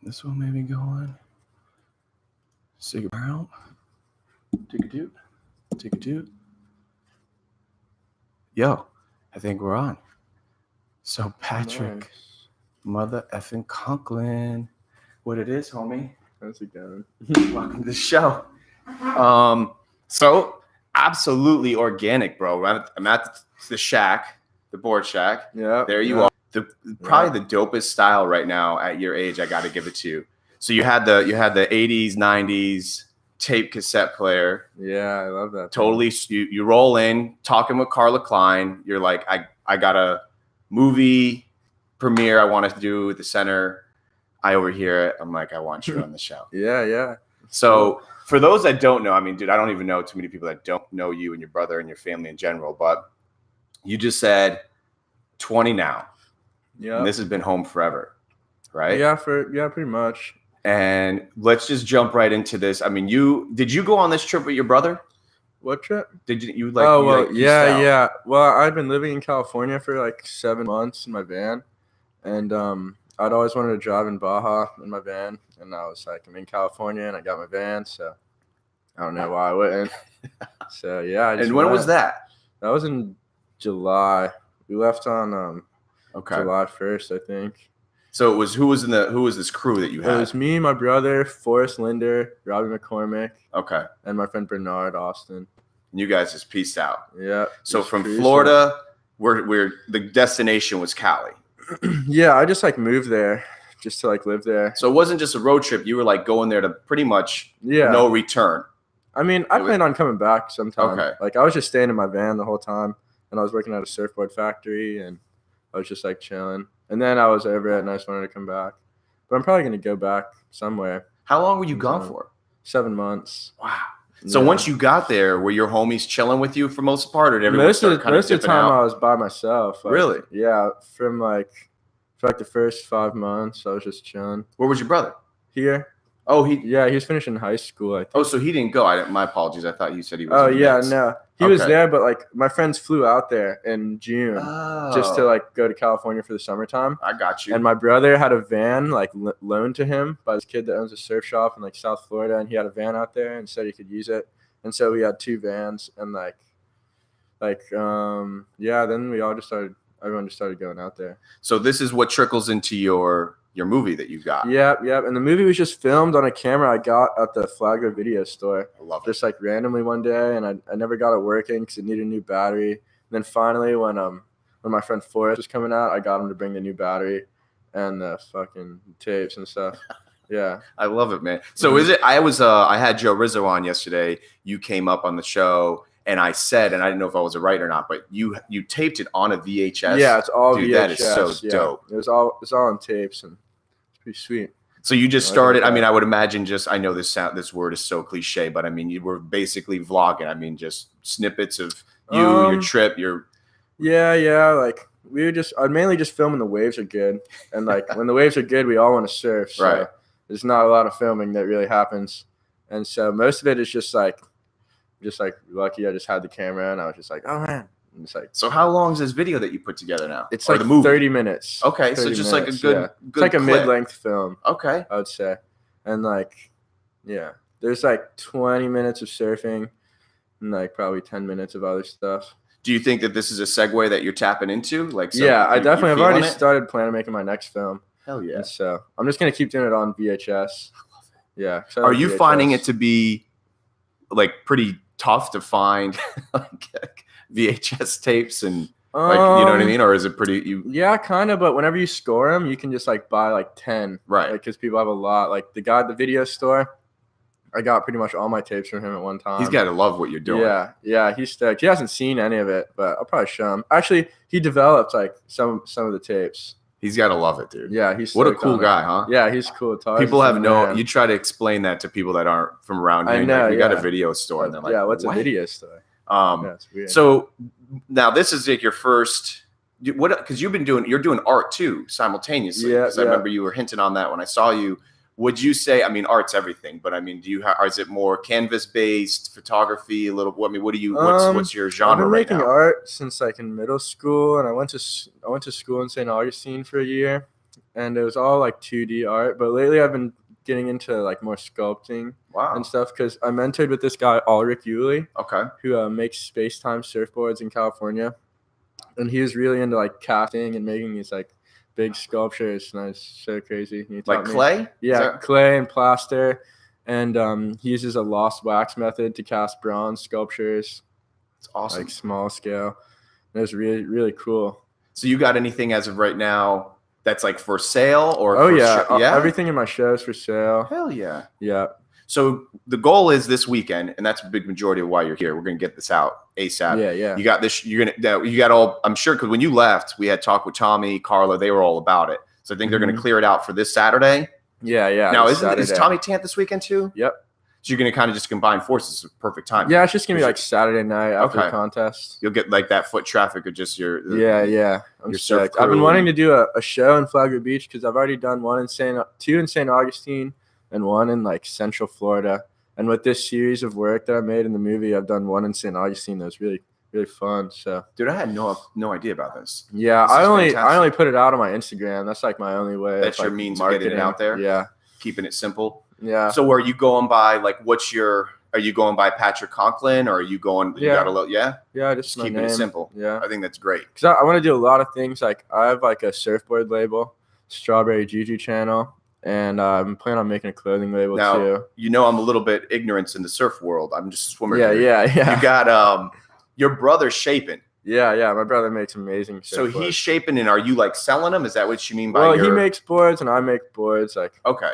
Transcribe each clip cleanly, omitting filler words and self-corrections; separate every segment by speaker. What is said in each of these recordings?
Speaker 1: This one maybe go on. Cigarette out. Take a doot. Take a doot. Yo, I think we're on. So Patrick, mother effing Conklin. What it is, homie?
Speaker 2: How's it going?
Speaker 1: Welcome to the show. So absolutely organic, bro. I'm at the shack, the board shack.
Speaker 2: Yeah.
Speaker 1: There you are. Probably the dopest style right now at your age. I got to give it to you. So you had the 80s, 90s tape cassette player.
Speaker 2: Yeah, I love that.
Speaker 1: Totally. You roll in talking with Carla Klein. You're like, I got a movie premiere I want to do at the center. I overhear it. I'm like, I want you on the show.
Speaker 2: Yeah.
Speaker 1: So for those that don't know, I mean, dude, I don't even know too many people that don't know you and your brother and your family in general, but you just said 20 now.
Speaker 2: Yeah.
Speaker 1: And this has been home forever, right?
Speaker 2: Yeah, pretty much.
Speaker 1: And let's just jump right into this. I mean, did you go on this trip with your brother?
Speaker 2: What trip?
Speaker 1: Did you
Speaker 2: yeah. Well, I've been living in California for like 7 months in my van, and I'd always wanted to drive in Baja in my van, and I was like, I'm in California and I got my van, so I don't know why I wouldn't. So yeah.
Speaker 1: And when was that?
Speaker 2: That was in July. We left on July 1st, I think.
Speaker 1: So it was who was this crew that you had?
Speaker 2: It was me, my brother, Forrest Linder, Robbie McCormick.
Speaker 1: Okay.
Speaker 2: And my friend Bernard Austin.
Speaker 1: You guys just pieced out.
Speaker 2: Yeah.
Speaker 1: So from Florida, where the destination was Cali.
Speaker 2: Yeah, I just like moved there just to like live there.
Speaker 1: So it wasn't just a road trip. You were like going there to pretty much no return.
Speaker 2: I mean, I planned on coming back sometime.
Speaker 1: Okay.
Speaker 2: Like I was just staying in my van the whole time, and I was working at a surfboard factory, and I was just like chilling. And then I was over it, and I just wanted to come back. But I'm probably gonna go back somewhere.
Speaker 1: How long were you gone for?
Speaker 2: 7 months.
Speaker 1: Wow. So once you got there, were your homies chilling with you for most part, or did everyone
Speaker 2: most of the time I was by myself. Like,
Speaker 1: really?
Speaker 2: Yeah. For the first 5 months, I was just chilling.
Speaker 1: Where was your brother?
Speaker 2: Here.
Speaker 1: Oh,
Speaker 2: he was finishing high school, I think.
Speaker 1: Oh, so he didn't go. My apologies. I thought you said he was.
Speaker 2: Oh, yeah, no. He was there, but like my friends flew out there in June just to like go to California for the summertime.
Speaker 1: I got you.
Speaker 2: And my brother had a van like loaned to him by this kid that owns a surf shop in like South Florida, and he had a van out there and said he could use it. And so we had 2 vans, and then everyone just started going out there.
Speaker 1: So this is what trickles into your movie that you got.
Speaker 2: Yep. And the movie was just filmed on a camera I got at the Flagler video store.
Speaker 1: I love it.
Speaker 2: Just like randomly one day, and I never got it working because it needed a new battery. And then finally, when my friend Forrest was coming out, I got him to bring the new battery and the fucking tapes and stuff. Yeah.
Speaker 1: I love it, man. So is it? I had Joe Rizzo on yesterday. You came up on the show. And I said, and I didn't know if I was right or not, but you taped it on a VHS.
Speaker 2: Yeah, it's all
Speaker 1: Dude,
Speaker 2: VHS.
Speaker 1: That is so dope.
Speaker 2: It's all on tapes, and it's pretty sweet.
Speaker 1: So you just started. I mean, I would imagine I know this word is so cliche, but I mean, you were basically vlogging. I mean, just snippets of you, your trip, your.
Speaker 2: Yeah. Like I'd mainly just film when the waves are good, and like when the waves are good, we all want to surf. So
Speaker 1: right.
Speaker 2: There's not a lot of filming that really happens, and so most of it is just like lucky I just had the camera, and I was just like, oh man. And it's like,
Speaker 1: so how long is this video that you put together now?
Speaker 2: It's like the movie? 30 minutes.
Speaker 1: Okay, so just like a good
Speaker 2: it's like
Speaker 1: clip.
Speaker 2: A mid-length film.
Speaker 1: Okay.
Speaker 2: I would say. And like, yeah, there's like 20 minutes of surfing and like probably 10 minutes of other stuff.
Speaker 1: Do you think that this is a segue that you're tapping into? Like, so
Speaker 2: yeah, I definitely have already started planning making my next film.
Speaker 1: Hell yeah.
Speaker 2: And so I'm just going to keep doing it on VHS.
Speaker 1: I love it.
Speaker 2: Yeah.
Speaker 1: Are you finding it to be like pretty tough to find like VHS tapes and like, you know what I mean? Or is it pretty
Speaker 2: Yeah, kind of, but whenever you score them, you can just like buy like 10.
Speaker 1: Right.
Speaker 2: Because people have a lot. Like the guy at the video store, I got pretty much all my tapes from him at one time.
Speaker 1: He's got to love what you're doing.
Speaker 2: Yeah, he's stoked. He hasn't seen any of it, but I'll probably show him. Actually, he developed like some of the tapes.
Speaker 1: He's got to love it, dude.
Speaker 2: Yeah, he's
Speaker 1: what a cool guy, huh?
Speaker 2: Yeah, he's cool.
Speaker 1: People have you try to explain that to people that aren't from around here.
Speaker 2: I know,
Speaker 1: you got a video store, and they're like,
Speaker 2: what's a video store?
Speaker 1: It's weird. So now this is like your first. Because you're doing art too simultaneously.
Speaker 2: Yeah.
Speaker 1: I remember you were hinting on that when I saw you. Would you say? I mean, art's everything, but I mean, is it more canvas based photography? A little. I mean, what do you? What's your genre
Speaker 2: I've been
Speaker 1: right
Speaker 2: making
Speaker 1: now?
Speaker 2: art since like in middle school, and I went to school in St. Augustine for a year. and it was all like 2D art. But lately, I've been getting into like more sculpting and stuff because I mentored with this guy Ulrich Yulee, who makes space-time surfboards in California, and he was really into like casting and making these like big sculptures, and it's so crazy.
Speaker 1: Like clay?
Speaker 2: Yeah, clay and plaster, and he uses a lost wax method to cast bronze sculptures.
Speaker 1: It's awesome.
Speaker 2: Like small scale. It was really, really cool.
Speaker 1: So you got anything as of right now that's like for sale or?
Speaker 2: Everything in my show is for sale.
Speaker 1: Hell yeah.
Speaker 2: Yeah.
Speaker 1: So the goal is this weekend, and that's a big majority of why you're here. We're gonna get this out ASAP.
Speaker 2: Yeah.
Speaker 1: You got this. You got all. I'm sure because when you left, we had talked with Tommy, Carla. They were all about it. So I think they're gonna clear it out for this Saturday.
Speaker 2: Yeah.
Speaker 1: Now is Tommy Tant this weekend too?
Speaker 2: Yep.
Speaker 1: So you're gonna kind of just combine forces. Perfect time.
Speaker 2: Yeah, it's just gonna be like Saturday night after the contest.
Speaker 1: You'll get like that foot traffic of just your.
Speaker 2: I'm stoked. I've been wanting to do a show in Flagler Beach because I've already done two in St. Augustine and one in like Central Florida. And with this series of work that I made in the movie, I've done one in St. Augustine that was really, really fun. So,
Speaker 1: dude, I had no idea about this.
Speaker 2: Yeah, I only put it out on my Instagram. That's like my only way.
Speaker 1: That's your means of getting it out there.
Speaker 2: Yeah,
Speaker 1: keeping it simple.
Speaker 2: Yeah.
Speaker 1: So are you going by like are you going by Patrick Conklin or are you going
Speaker 2: Yeah, just
Speaker 1: keeping it simple.
Speaker 2: Yeah.
Speaker 1: I think that's great.
Speaker 2: Cuz I want to do a lot of things. Like I have like a surfboard label, Strawberry Juju channel, and I'm planning on making a clothing label too.
Speaker 1: You know I'm a little bit ignorant in the surf world. I'm just a swimmer.
Speaker 2: Yeah.
Speaker 1: You got your brother shaping.
Speaker 2: Yeah. My brother makes amazing surfboards.
Speaker 1: So he's shaping, and are you like selling them? Is that what you mean by?
Speaker 2: Well, he makes boards, and I make boards. Like,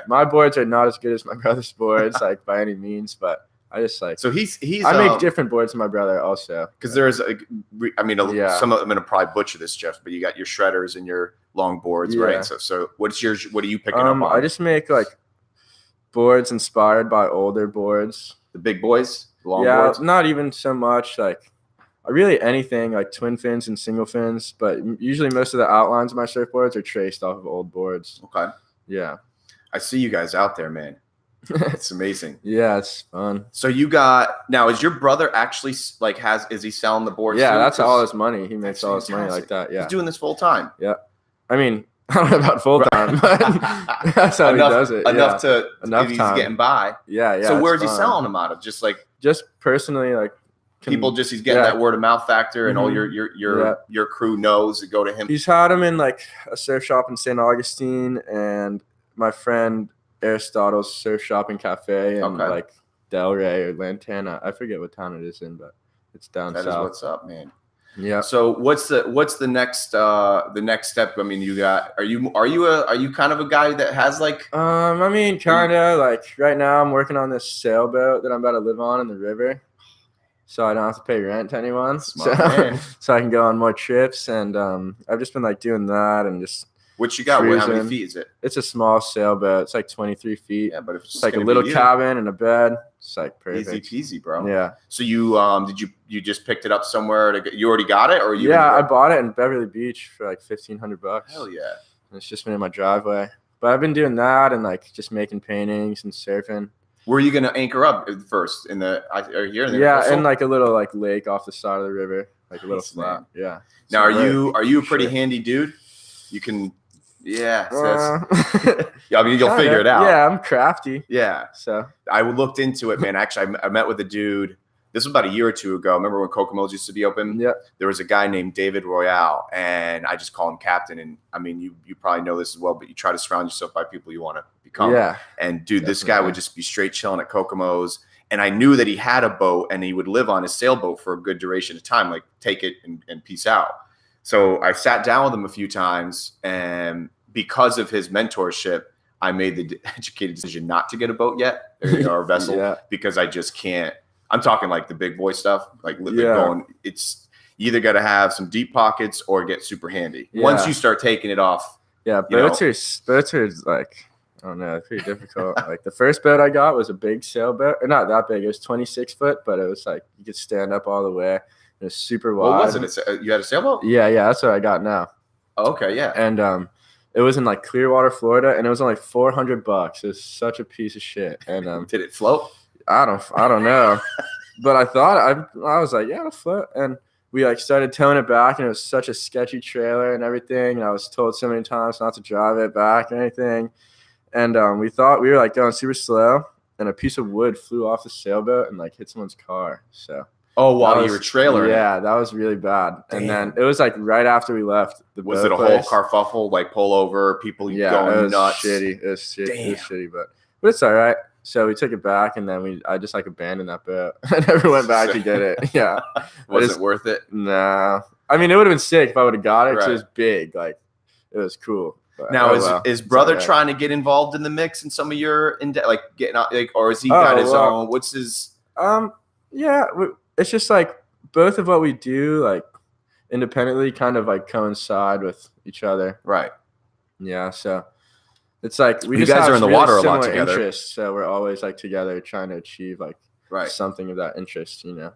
Speaker 2: my boards are not as good as my brother's boards, like by any means, but I just like.
Speaker 1: So he's.
Speaker 2: I make different boards than my brother also.
Speaker 1: Because there's, some of I'm gonna probably butcher this, Jeff, but you got your shredders and your long boards, right? So what are you picking up on?
Speaker 2: I just make like boards inspired by older boards.
Speaker 1: The big boys, the long boards.
Speaker 2: Not even so much like. Really anything like twin fins and single fins, but usually most of the outlines of my surfboards are traced off of old boards.
Speaker 1: Okay.
Speaker 2: Yeah.
Speaker 1: I see you guys out there, man. It's amazing.
Speaker 2: Yeah, it's fun.
Speaker 1: So is your brother actually like is he selling the boards?
Speaker 2: Yeah, that's all his money. He makes all his money like that. Yeah.
Speaker 1: He's doing this full time.
Speaker 2: Yeah. I mean, I don't know about full time, but that's how he does it.
Speaker 1: Enough time. He's getting by.
Speaker 2: Yeah.
Speaker 1: So where's he selling them out of? Just
Speaker 2: personally, like
Speaker 1: he's getting that word of mouth factor, and all your crew knows to go to him.
Speaker 2: He's had them in like a surf shop in St. Augustine, and my friend Aristotle's surf shop and cafe in like Delray or Lantana. I forget what town it is in, but it's down south.
Speaker 1: That is what's up, man.
Speaker 2: Yeah.
Speaker 1: So what's the next step? I mean, are you kind of a guy that has like
Speaker 2: I mean, kind of like right now I'm working on this sailboat that I'm about to live on in the river. So I don't have to pay rent to anyone. So I can go on more trips, and I've just been like doing that and just.
Speaker 1: What you got? How many feet is it?
Speaker 2: It's a small sailboat. It's like 23 feet.
Speaker 1: Yeah, but if
Speaker 2: it's like a little cabin and a bed. It's like perfect.
Speaker 1: Easy peasy, bro.
Speaker 2: Yeah.
Speaker 1: So you just picked it up somewhere you already got it, or you?
Speaker 2: Yeah, I bought it in Beverly Beach for like $1,500.
Speaker 1: Hell yeah!
Speaker 2: And it's just been in my driveway, but I've been doing that and like just making paintings and surfing.
Speaker 1: Where are you gonna anchor up first? In the
Speaker 2: in like a little like lake off the side of the river, like a little flat. Yeah.
Speaker 1: Now, are you a pretty handy dude? You can, yeah. I mean, you'll figure it out.
Speaker 2: Yeah, I'm crafty.
Speaker 1: Yeah.
Speaker 2: So
Speaker 1: I looked into it, man. Actually, I met with a dude. This was about a year or two ago. Remember when Kokomo's used to be open?
Speaker 2: Yeah.
Speaker 1: There was a guy named David Royale, and I just call him Captain. And I mean, you probably know this as well, but you try to surround yourself by people you want to become.
Speaker 2: Yeah.
Speaker 1: And dude, this guy would just be straight chilling at Kokomo's. And I knew that he had a boat, and he would live on his sailboat for a good duration of time, like take it and peace out. So I sat down with him a few times, and because of his mentorship, I made the educated decision not to get a boat yet, or a vessel, because I just can't. I'm talking like the big boy stuff, like going. It's you either got to have some deep pockets or get super handy. Yeah. Once you start taking it off,
Speaker 2: boats are like, I don't know, pretty difficult. Like the first boat I got was a big sailboat, or not that big. It was 26 foot, but it was like you could stand up all the way. It was super wide.
Speaker 1: What was it? You had a sailboat?
Speaker 2: Yeah, that's what I got now.
Speaker 1: Oh, okay, yeah.
Speaker 2: And it was in like Clearwater, Florida, and it was only $400. It was such a piece of shit. And
Speaker 1: did it float?
Speaker 2: I don't know, but I thought I was like, yeah, it'll float. And we like started towing it back, and it was such a sketchy trailer and everything. And I was told so many times not to drive it back or anything. And we thought we were like going super slow, and a piece of wood flew off the sailboat and like hit someone's car. So.
Speaker 1: Oh, while you were trailering.
Speaker 2: Yeah, that was really bad.
Speaker 1: Damn.
Speaker 2: And then it was like right after we left the
Speaker 1: Was
Speaker 2: boat
Speaker 1: it a
Speaker 2: place.
Speaker 1: whole carfuffle, like pull over, people
Speaker 2: Yeah,
Speaker 1: going
Speaker 2: it was
Speaker 1: nuts?
Speaker 2: shitty. It was shitty.
Speaker 1: Damn.
Speaker 2: It was shitty, but it's all right. So we took it back, and then I just like abandoned that boat. I never went back to get it. Yeah.
Speaker 1: Was it worth it?
Speaker 2: Nah. I mean, it would have been sick if I would have got it. 'Cause
Speaker 1: Right.
Speaker 2: it was big. Like, it was cool. But,
Speaker 1: Now, is brother
Speaker 2: right.
Speaker 1: trying to get involved in the mix in some of your like getting out, like, or is he got his own? What's his?
Speaker 2: Yeah, it's just like both of what we do, like independently, kind of like coincide with each other.
Speaker 1: Right.
Speaker 2: Yeah, so it's like
Speaker 1: you guys are in the water a lot together.
Speaker 2: Interests, so we're always like together trying to achieve like something of that interest.
Speaker 1: I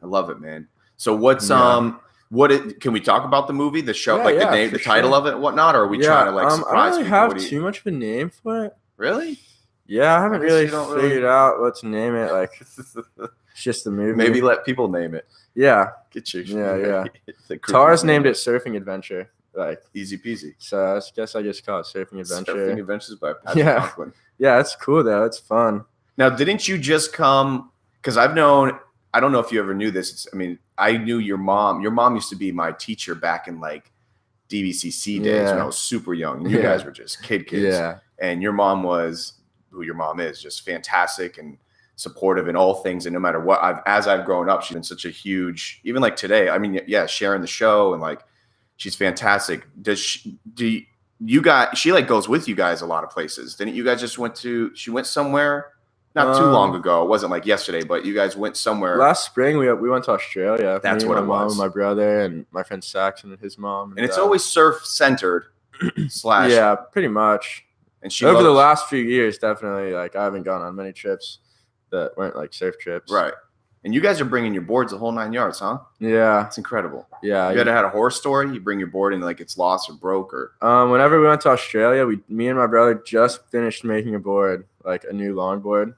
Speaker 1: love it, man. So what's can we talk about the movie, the show, like the name, the title of it, and whatotnot, or are we trying to like surprise
Speaker 2: I don't really
Speaker 1: people?
Speaker 2: have too much of a name for it.
Speaker 1: Really?
Speaker 2: Yeah, I haven't really figured out what to name it. Like, it's just the movie.
Speaker 1: Maybe let people name it.
Speaker 2: Yeah.
Speaker 1: Get you.
Speaker 2: Yeah. Tars named it Surfing Adventure. Like,
Speaker 1: easy peasy.
Speaker 2: So I guess I just call it Surfing Adventure.
Speaker 1: Surfing Adventures by Patrick Conklin.
Speaker 2: Yeah, it's cool though. It's fun.
Speaker 1: Now, didn't you just come? Because I don't know if you ever knew this. I knew your mom. Your mom used to be my teacher back in like DVCC days when I was super young. And you guys were just kids.
Speaker 2: Yeah.
Speaker 1: And your mom was who your mom is, just fantastic and supportive in all things. And no matter what, as I've grown up, she's been such a huge, even like today, sharing the show and like, she's fantastic. She like goes with you guys a lot of places. Didn't you guys just she went somewhere not too long ago. It wasn't like yesterday, but you guys went somewhere.
Speaker 2: Last spring, we went to Australia.
Speaker 1: That's what it was.
Speaker 2: My mom, my brother, and my friend Saxon and his mom.
Speaker 1: And it's always surf centered /
Speaker 2: Yeah, pretty much.
Speaker 1: And
Speaker 2: over the last few years, definitely, like I haven't gone on many trips that weren't like surf trips.
Speaker 1: Right. And you guys are bringing your boards the whole 9 yards, huh?
Speaker 2: Yeah.
Speaker 1: It's incredible.
Speaker 2: Yeah.
Speaker 1: You ever had a horror story? You bring your board and like it's lost or broke or?
Speaker 2: Whenever we went to Australia, me and my brother just finished making a board, like a new longboard.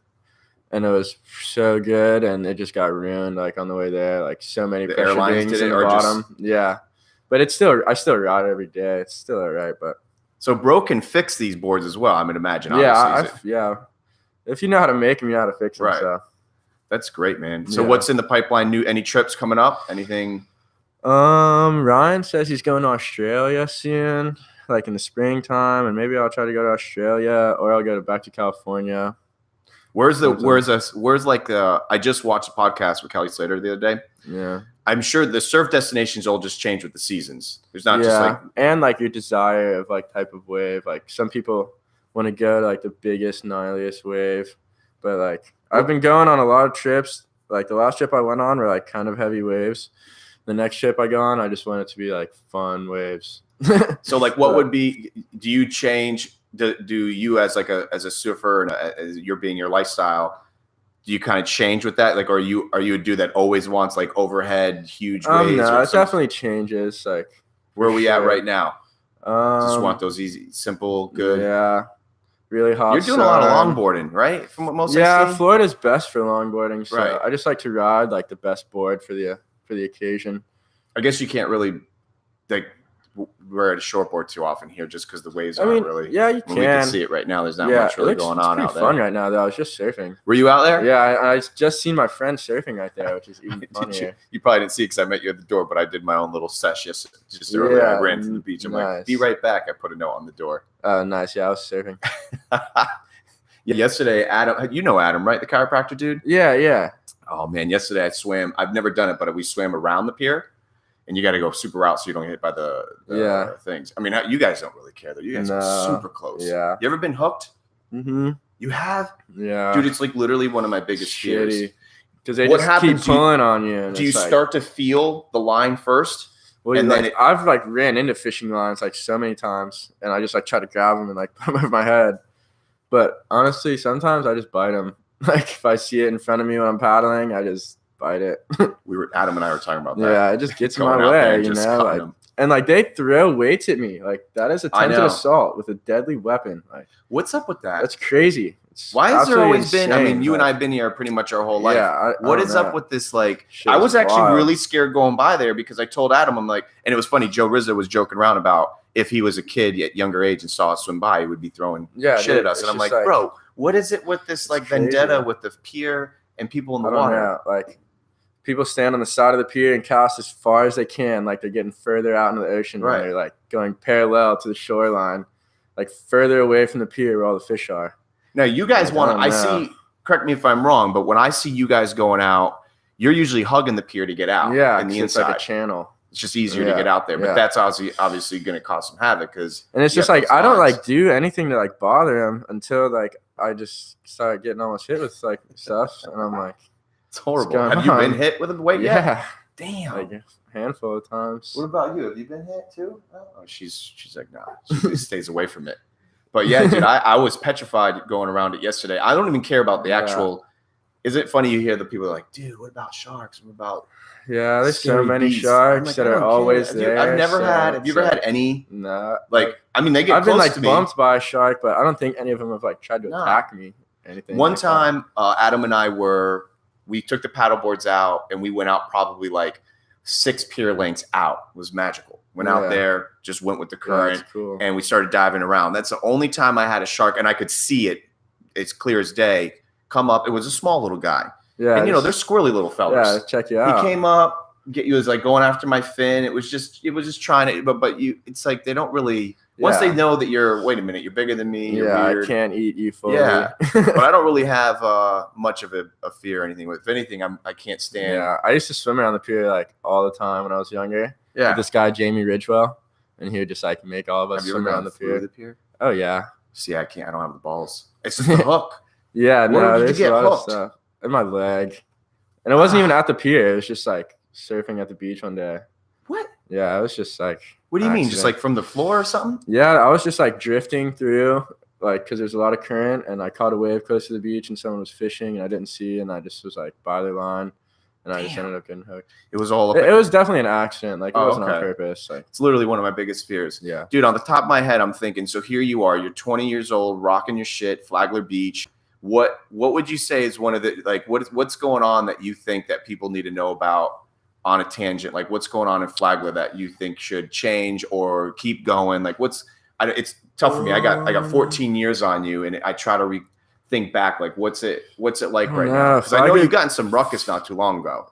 Speaker 2: And it was so good, and it just got ruined like on the way there. Like so many pressure dings in the bottom. Yeah. But I still ride it every day. It's still all right, but.
Speaker 1: So Bro can fix these boards as well, I would imagine.
Speaker 2: Yeah. If you know how to make them, you know how to fix them.
Speaker 1: Right.
Speaker 2: So.
Speaker 1: That's great, man. So what's in the pipeline? Any trips coming up? Anything?
Speaker 2: Ryan says he's going to Australia soon, like in the springtime, and maybe I'll try to go to Australia or I'll go back to California. I just watched a podcast with Kelly Slater the other day. Yeah.
Speaker 1: I'm sure the surf destinations all just change with the seasons. There's not just like
Speaker 2: and like your desire of like type of wave. Like some people want to go to like the biggest, gnarliest wave, but like I've been going on a lot of trips. Like the last trip I went on were like kind of heavy waves. The next trip I go on, I just want it to be like fun waves.
Speaker 1: So like what would be? Do you change? Do you as a surfer and as you're being your lifestyle? Do you kind of change with that? Like, are you a dude that always wants like overhead huge waves?
Speaker 2: No, it definitely changes. Like,
Speaker 1: where are we at right now? Just want those easy, simple, good.
Speaker 2: Yeah, really hot.
Speaker 1: You're doing a lot of longboarding, right? From what most
Speaker 2: Florida's best for longboarding. So
Speaker 1: right.
Speaker 2: I just like to ride like the best board for the occasion.
Speaker 1: I guess you can't really like we're at a shortboard too often here just because the waves aren't really.
Speaker 2: Yeah, you can.
Speaker 1: We can see it right now. There's not much really going on out there.
Speaker 2: It's fun right now, though. I was just surfing.
Speaker 1: Were you out there?
Speaker 2: Yeah, I just seen my friend surfing right there, which is even funnier.
Speaker 1: You probably didn't see it because I met you at the door, but I did my own little sesh just earlier. I ran to the beach. I'm like, be right back. I put a note on the door.
Speaker 2: Oh, nice. Yeah, I was surfing.
Speaker 1: Yesterday, Adam, you know Adam, right? The chiropractor dude?
Speaker 2: Yeah.
Speaker 1: Oh, man. Yesterday I swam. I've never done it, but we swam around the pier. And you got to go super out so you don't get hit by the things. I mean, you guys don't really care, though. You guys are super close.
Speaker 2: Yeah.
Speaker 1: You ever been hooked?
Speaker 2: Mm-hmm.
Speaker 1: You have?
Speaker 2: Yeah.
Speaker 1: Dude, it's like literally one of my biggest fears.
Speaker 2: Because they just keep pulling on you.
Speaker 1: Do you start to feel the line first?
Speaker 2: Well, and then I've like ran into fishing lines like so many times, and I just like try to grab them and like put them over my head. But honestly, sometimes I just bite them. Like if I see it in front of me when I'm paddling, I just bite it.
Speaker 1: Adam and I were talking about that.
Speaker 2: Yeah, it just gets in my way, you know. Like, And like they throw weights at me. Like that is attempted assault with a deadly weapon. Like
Speaker 1: what's up with that?
Speaker 2: That's crazy.
Speaker 1: Why has there always been? I mean, you and I have been here pretty much our whole life.
Speaker 2: Yeah,
Speaker 1: what is up with this? Like, I was actually really scared going by there because I told Adam, I'm like, and it was funny. Joe Rizzo was joking around about if he was a kid at younger age and saw us swim by, he would be throwing shit at us. And I'm like, bro, what is it with this like vendetta with the pier and people in the water?
Speaker 2: Like, people stand on the side of the pier and cast as far as they can, like they're getting further out into the ocean. Right. They're like going parallel to the shoreline, like further away from the pier where all the fish are.
Speaker 1: Now, you guys I see, correct me if I'm wrong, but when I see you guys going out, you're usually hugging the pier to get out.
Speaker 2: Yeah, it's like a channel.
Speaker 1: It's just easier to get out there, but that's obviously going to cause some havoc and
Speaker 2: it's just like I don't like do anything to like bother him until like I just start getting almost hit with like stuff, and I'm like,
Speaker 1: it's horrible. Have you been hit with a weight yet?
Speaker 2: Yeah,
Speaker 1: damn,
Speaker 2: like a handful of times.
Speaker 1: What about you? Have you been hit too? Oh, she's like, nah, she stays away from it. But yeah, dude, I was petrified going around it yesterday. I don't even care about the actual. Is it funny you hear the people are like, dude, what about sharks? What about?
Speaker 2: Yeah, there's so many sharks that are always there.
Speaker 1: I've never had. Have you ever had any?
Speaker 2: No.
Speaker 1: Like, I mean, they get.
Speaker 2: I've been like bumped by a shark, but I don't think any of them have like tried to attack me. Anything.
Speaker 1: One time, Adam and I we took the paddle boards out and we went out probably like 6 pier lengths out. It was magical. Went out there, just went with the current, and we started diving around. That's the only time I had a shark, and I could see it. It's clear as day. Come up. It was a small little guy. Yeah, and they're squirrely little fellas.
Speaker 2: Yeah, check you out.
Speaker 1: He came up, he was like going after my fin. It was just trying to, but it's like they don't really. Once they know that wait a minute, you're bigger than me. You're weird.
Speaker 2: I can't eat you fully.
Speaker 1: Yeah, but I don't really have much of a fear or anything. If anything, I can't stand.
Speaker 2: Yeah, I used to swim around the pier like all the time when I was younger.
Speaker 1: Yeah,
Speaker 2: with this guy Jamie Ridgewell, and he would just like make all of us swim around the pier. Oh yeah.
Speaker 1: See, I can't. I don't have the balls. It's just the hook.
Speaker 2: Yeah, no, there's a lot of stuff in my leg, and it wasn't even at the pier. It was just like surfing at the beach one day.
Speaker 1: What?
Speaker 2: Yeah, I was just like.
Speaker 1: What do you mean? Just like from the floor or something?
Speaker 2: Yeah, I was just like drifting through, like because there's a lot of current, and I caught a wave close to the beach, and someone was fishing, and I didn't see, and I just was like by their line. And I just ended up getting hooked.
Speaker 1: It was all.
Speaker 2: It was definitely an accident. Like it wasn't on purpose. Like
Speaker 1: it's literally one of my biggest fears.
Speaker 2: Yeah,
Speaker 1: dude. On the top of my head, I'm thinking. So here you are. You're 20 years old, rocking your shit, Flagler Beach. What would you say is one of the like what's going on that you think that people need to know about on a tangent? Like what's going on in Flagler that you think should change or keep going? Like it's tough for me. I got 14 years on you, and I try to think back, like what's it like right now? Because I know you got in some ruckus not too long ago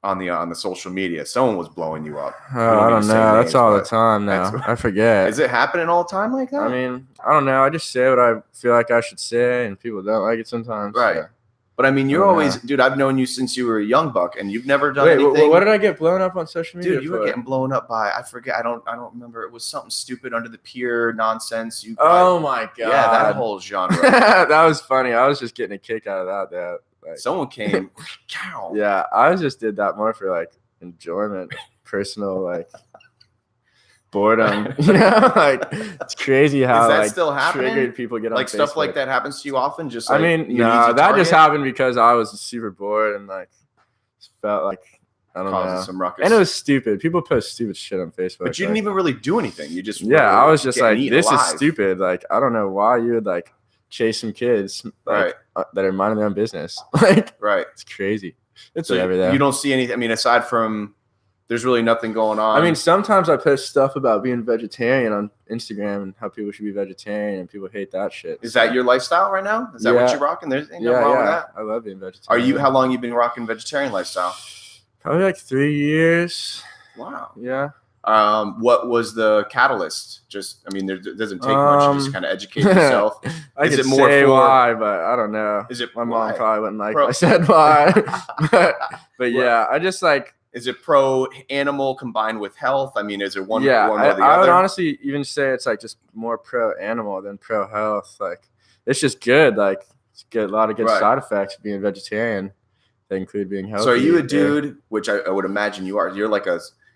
Speaker 1: on the social media. Someone was blowing you up.
Speaker 2: I don't know. That's all the time now. I forget.
Speaker 1: Is it happening all the time like that?
Speaker 2: I mean, I don't know. I just say what I feel like I should say, and people don't like it sometimes.
Speaker 1: Right. Yeah. But I mean, you're always, dude, I've known you since you were a young buck, and you've never done anything.
Speaker 2: What did I get blown up on social media?
Speaker 1: Dude, you were getting blown up by, I forget, I don't remember. It was something stupid under the pier nonsense.
Speaker 2: Oh my god.
Speaker 1: Yeah, that whole genre.
Speaker 2: That was funny. I was just getting a kick out of that. Like,
Speaker 1: someone came.
Speaker 2: Yeah, I just did that more for like enjoyment, personal like boredom. You know, like it's crazy how
Speaker 1: is that
Speaker 2: like
Speaker 1: still happening?
Speaker 2: Triggered people get on
Speaker 1: like
Speaker 2: Facebook.
Speaker 1: Stuff like that happens to you often. Just like,
Speaker 2: I mean, no, that just happened because I was super bored and like felt like I don't know
Speaker 1: some ruckus.
Speaker 2: And it was stupid. People post stupupid shit on Facebook.
Speaker 1: But you didn't even really do anything. You just
Speaker 2: I was just like, this is stupid. Like I don't know why you would like chase some kids like, that are minding their own business. Like it's crazy. It's
Speaker 1: so
Speaker 2: everything.
Speaker 1: You don't see anything. I mean, aside from. There's really nothing going on.
Speaker 2: I mean, sometimes I post stuff about being vegetarian on Instagram and how people should be vegetarian, and people hate that shit.
Speaker 1: Is that your lifestyle right now? Is that what you're rocking? There's nothing wrong with that.
Speaker 2: I love being vegetarian.
Speaker 1: How long you been rocking vegetarian lifestyle?
Speaker 2: Probably like 3 years.
Speaker 1: Wow.
Speaker 2: Yeah.
Speaker 1: What was the catalyst? I mean, there doesn't take much. You just kind of educate yourself.
Speaker 2: I could say why, but I don't know.
Speaker 1: Is it
Speaker 2: my mom probably wouldn't like if I said why. but yeah, I just like.
Speaker 1: Is it pro animal combined with health? I mean, is it one or the other?
Speaker 2: I would honestly even say it's like just more pro animal than pro health. Like it's just good. Like it's a lot of good side effects of being vegetarian. That include being healthy.
Speaker 1: So are you a dude, which I would imagine you are? You're like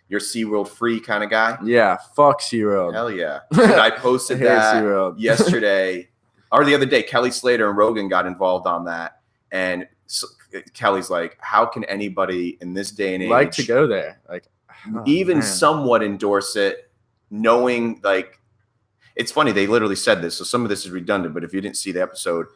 Speaker 1: you're SeaWorld free kind of guy?
Speaker 2: Yeah, fuck SeaWorld.
Speaker 1: Hell yeah. And I posted that yesterday or the other day. Kelly Slater and Rogan got involved on that. And Kelly's like, how can anybody in this day and age
Speaker 2: like to go there? Like,
Speaker 1: even somewhat endorse it, knowing like it's funny. They literally said this, so some of this is redundant. But if you didn't see the episode,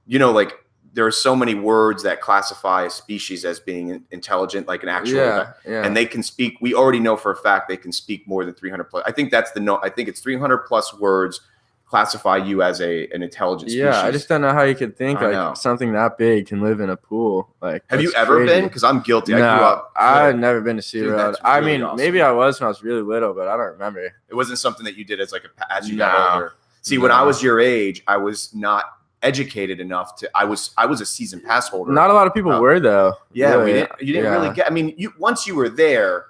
Speaker 1: like there are so many words that classify a species as being intelligent, like an actual, and they can speak. We already know for a fact they can speak more than 300 plus. I think that's I think it's 300 plus words classify you as an intelligent species.
Speaker 2: Yeah, I just don't know how you could think like something that big can live in a pool. Like,
Speaker 1: have you ever been? Because I'm guilty.
Speaker 2: No,
Speaker 1: I grew up.
Speaker 2: I've never been to SeaWorld. I mean, awesome. Maybe I was when I was really little, but I don't remember.
Speaker 1: It wasn't something that you did as as you got older. See, when I was your age, I was not educated enough to. I was a season pass holder.
Speaker 2: Not a lot of people were though.
Speaker 1: Yeah, really. You didn't really get. I mean, once you were there,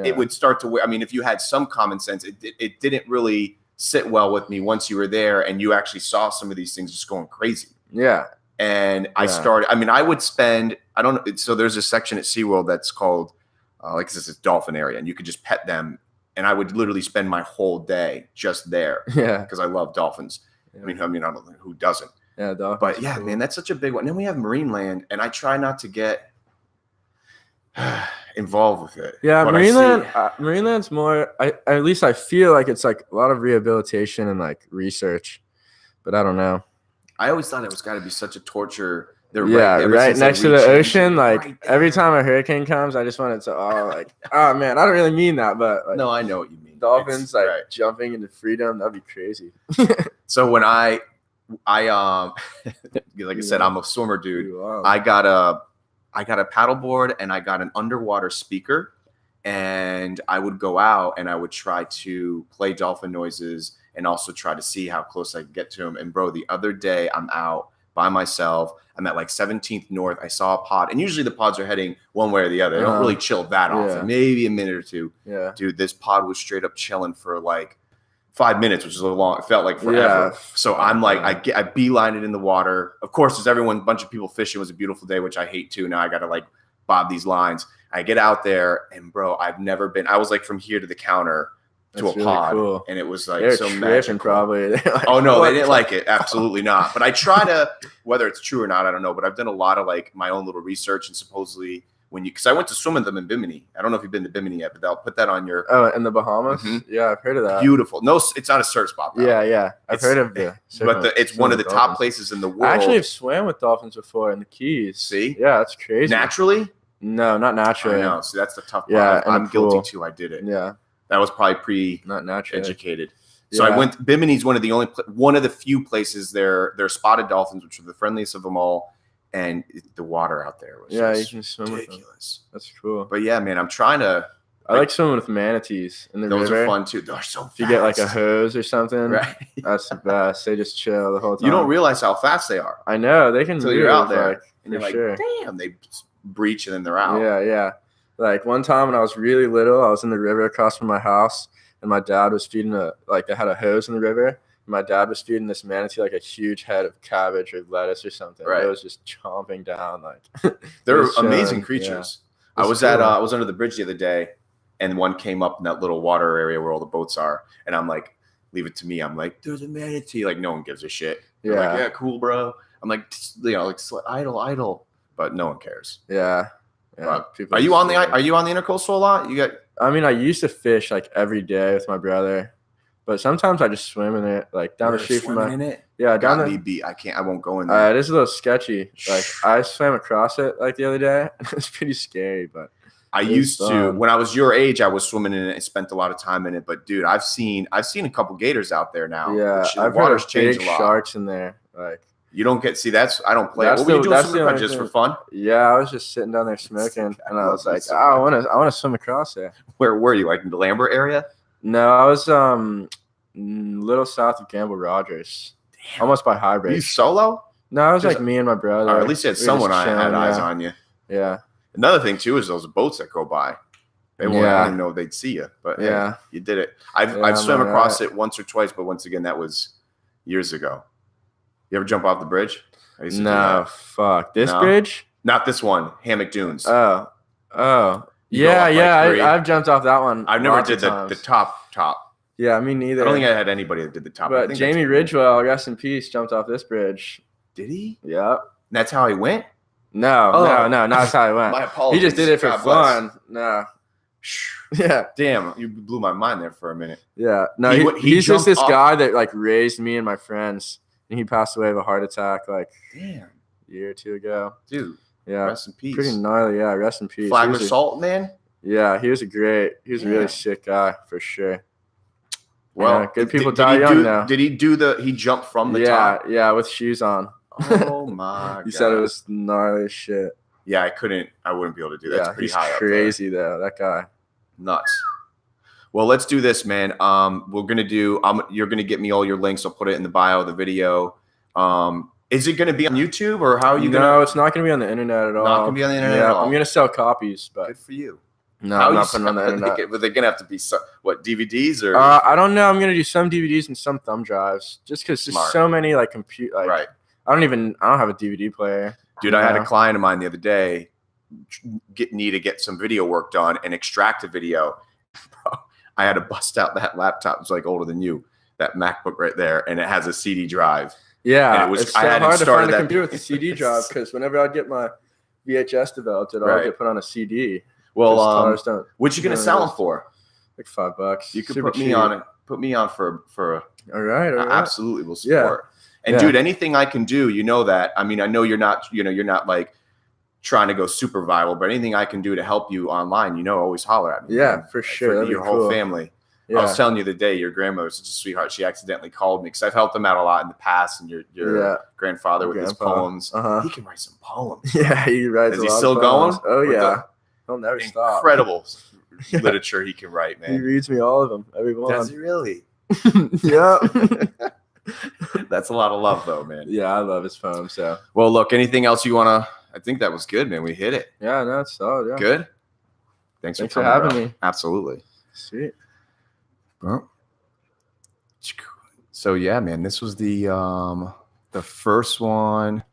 Speaker 1: it would start to. I mean, if you had some common sense, it didn't really sit well with me once you were there and you actually saw some of these things just going crazy.
Speaker 2: Yeah.
Speaker 1: And I started, I mean, I would spend, I don't know. So there's a section at SeaWorld that's called, this is dolphin area, and you could just pet them. And I would literally spend my whole day just there. Yeah. Because I love dolphins. Yeah. I mean, I don't know who doesn't.
Speaker 2: Yeah. Dolphins.
Speaker 1: But yeah, man, that's such a big one. And then we have Marineland, and I try not to get involved with it.
Speaker 2: Yeah, Marineland's more. At least I feel like it's like a lot of rehabilitation and like research, but I don't know.
Speaker 1: I always thought it was got to be such a torture.
Speaker 2: Right next to the ocean. Like every time a hurricane comes, I just want it to oh man, I don't really mean that, but like,
Speaker 1: no, I know what you mean.
Speaker 2: Dolphins jumping into freedom, that'd be crazy.
Speaker 1: So when I like I said, I'm a swimmer, dude. Wow. I got a paddleboard and I got an underwater speaker, and I would go out and I would try to play dolphin noises and also try to see how close I could get to them. And bro, the other day I'm out by myself. I'm at like 17th North. I saw a pod, and usually the pods are heading one way or the other. They don't really chill that often, maybe a minute or two. Yeah, dude, this pod was straight up chilling for like 5 minutes, which is a long. It felt like forever. Yeah. So I'm like, I beeline it in the water. Of course, there's a bunch of people fishing. It was a beautiful day, which I hate too. Now I got to like bob these lines. I get out there, and bro, I've never been. I was like from here to the counter to a pod, cool. And it was like so magical.
Speaker 2: Probably. Like,
Speaker 1: oh no, they didn't like it. Absolutely not. But I try to, whether it's true or not, I don't know. But I've done a lot of like my own little research, and supposedly because I went to swim with them in Bimini. I don't know if you've been to Bimini yet, but they'll put that on your.
Speaker 2: Oh, in the Bahamas? Mm-hmm. Yeah, I've heard of that.
Speaker 1: Beautiful. No, it's not a surf spot though.
Speaker 2: Yeah. I've heard of it.
Speaker 1: But it's one of the top places in the world.
Speaker 2: I actually have swam with dolphins before in the Keys.
Speaker 1: See?
Speaker 2: Yeah, that's crazy.
Speaker 1: Naturally?
Speaker 2: No, not naturally.
Speaker 1: I know. See, that's the tough part. Yeah, I'm guilty too. I did it.
Speaker 2: Yeah.
Speaker 1: That was probably not naturally educated. So
Speaker 2: yeah.
Speaker 1: I went. Bimini's one of the few places they're spotted dolphins, which are the friendliest of them all, and the water out there was
Speaker 2: you can swim
Speaker 1: ridiculous.
Speaker 2: With them. That's cool.
Speaker 1: But yeah, man, I'm trying to.
Speaker 2: I like swimming with manatees in the river.
Speaker 1: Those are fun too. They're so fast.
Speaker 2: If you get like a hose or something, right? That's the best. They just chill the whole time.
Speaker 1: You don't realize how fast they are.
Speaker 2: I know they can.
Speaker 1: Until you're out there, and you're like,
Speaker 2: sure.
Speaker 1: damn, they breach and then they're out.
Speaker 2: Yeah. Like one time when I was really little, I was in the river across from my house, and my dad was feeding they had a hose in the river. And my dad was feeding this manatee like a huge head of cabbage or lettuce or something. Right. It was just chomping down like.
Speaker 1: They're amazing creatures. Yeah. I was under the bridge the other day, and one came up in that little water area where all the boats are, and I'm like, leave it to me. I'm like, there's a manatee. Like no one gives a shit. They're like, yeah, cool, bro. I'm like, idle, but no one cares.
Speaker 2: Yeah.
Speaker 1: Are you on the intercoastal a lot?
Speaker 2: I mean, I used to fish like every day with my brother, but sometimes I just swim in it, like down the street from
Speaker 1: in it.
Speaker 2: Yeah,
Speaker 1: down the beat. I won't go in there.
Speaker 2: It is a little sketchy. Like I swam across it like the other day. It's pretty scary, but
Speaker 1: I used to when I was your age. I was swimming in it and spent a lot of time in it. But dude, I've seen a couple gators out there now.
Speaker 2: Yeah, the water's changed a lot. Sharks in there, like.
Speaker 1: You don't get I don't play. What were you doing just for fun?
Speaker 2: Yeah, I was just sitting down there smoking, and I was like, I want to swim across there.
Speaker 1: Where were you? Like in the Lambert area?
Speaker 2: No, I was little south of Gamble Rogers, almost by High Bridge.
Speaker 1: Were you solo?
Speaker 2: No, I was like me and my brother.
Speaker 1: Or at least you had someone had eyes on you.
Speaker 2: Yeah.
Speaker 1: Another thing too is those boats that go by. They won't even know they'd see you, but hey, you did it. I've swam across it once or twice, but once again that was years ago. You ever jump off the bridge?
Speaker 2: No, fuck. This bridge?
Speaker 1: Not this one. Hammock Dunes.
Speaker 2: Oh. Yeah. I've jumped off that one.
Speaker 1: I've never did the top.
Speaker 2: Yeah, me neither.
Speaker 1: I don't think I had anybody that did the top.
Speaker 2: But Jamie Ridgewell, rest in peace, jumped off this bridge.
Speaker 1: Did he?
Speaker 2: Yeah.
Speaker 1: That's how he went?
Speaker 2: No, not that's how he went.
Speaker 1: My apologies.
Speaker 2: He just did it for fun. No. Yeah.
Speaker 1: Damn, you blew my mind there for a minute.
Speaker 2: Yeah. No,
Speaker 1: He
Speaker 2: he's just
Speaker 1: jumped
Speaker 2: this
Speaker 1: off.
Speaker 2: guy that like raised me and my friends, and he passed away of a heart attack like
Speaker 1: Damn,
Speaker 2: a year or two ago.
Speaker 1: dude.
Speaker 2: Yeah.
Speaker 1: Rest in peace.
Speaker 2: Pretty gnarly. Yeah. Rest in peace.
Speaker 1: Flagler Salt, man.
Speaker 2: Yeah. He was a really sick guy for sure.
Speaker 1: Well,
Speaker 2: yeah, good people die young now.
Speaker 1: Did he do he jumped from the top?
Speaker 2: Yeah, with shoes on.
Speaker 1: Oh my god.
Speaker 2: He said it was gnarly as shit.
Speaker 1: Yeah, I wouldn't be able to do that. It's pretty
Speaker 2: he's
Speaker 1: high
Speaker 2: crazy though, that guy.
Speaker 1: Nuts. Well, let's do this, man. You're gonna get me all your links. I'll put it in the bio of the video. Is it gonna be on YouTube or how are you gonna?
Speaker 2: No, it's not gonna be on the internet at all.
Speaker 1: Not gonna be on the internet at all.
Speaker 2: I'm gonna sell copies, but
Speaker 1: good for you.
Speaker 2: No, I'm not putting it on the internet.
Speaker 1: But they're gonna have to be DVDs or?
Speaker 2: I don't know. I'm gonna do some DVDs and some thumb drives, just because there's so many like
Speaker 1: right.
Speaker 2: I don't have a DVD player.
Speaker 1: Dude, I had a client of mine the other day need to get some video work done and extract a video. I had to bust out that laptop. It's like older than you, that MacBook right there, and it has a CD drive.
Speaker 2: Yeah,
Speaker 1: and
Speaker 2: it's so hard to find a computer with a CD drive because whenever I'd get my VHS developed, it'd all get put on a CD.
Speaker 1: Well, what you gonna sell them for?
Speaker 2: Like $5.
Speaker 1: You could put me on it. Put me on for
Speaker 2: all right.
Speaker 1: Absolutely, will support. Yeah. And dude, anything I can do, you know that. I mean, I know you're not like trying to go super viral, but anything I can do to help you online, always holler at me.
Speaker 2: Yeah, for sure.
Speaker 1: For your whole family. Yeah. I was telling you the day your grandmother's such a sweetheart. She accidentally called me because I've helped them out a lot in the past. And your grandfather with his poems, he can write some poems.
Speaker 2: Yeah, he writes.
Speaker 1: Is he still going?
Speaker 2: Oh yeah, he'll never stop.
Speaker 1: Incredible literature he can write, man.
Speaker 2: He reads me all of them, every one.
Speaker 1: Does he really?
Speaker 2: Yeah.
Speaker 1: That's a lot of love, though, man.
Speaker 2: Yeah, I love his poems. So,
Speaker 1: well, look, anything else you want to? I think that was good, man. We hit it.
Speaker 2: Yeah, no, it's solid. Yeah.
Speaker 1: Good. Thanks for
Speaker 2: having me.
Speaker 1: Absolutely.
Speaker 2: Sweet.
Speaker 1: Well, so yeah, man, this was the first one.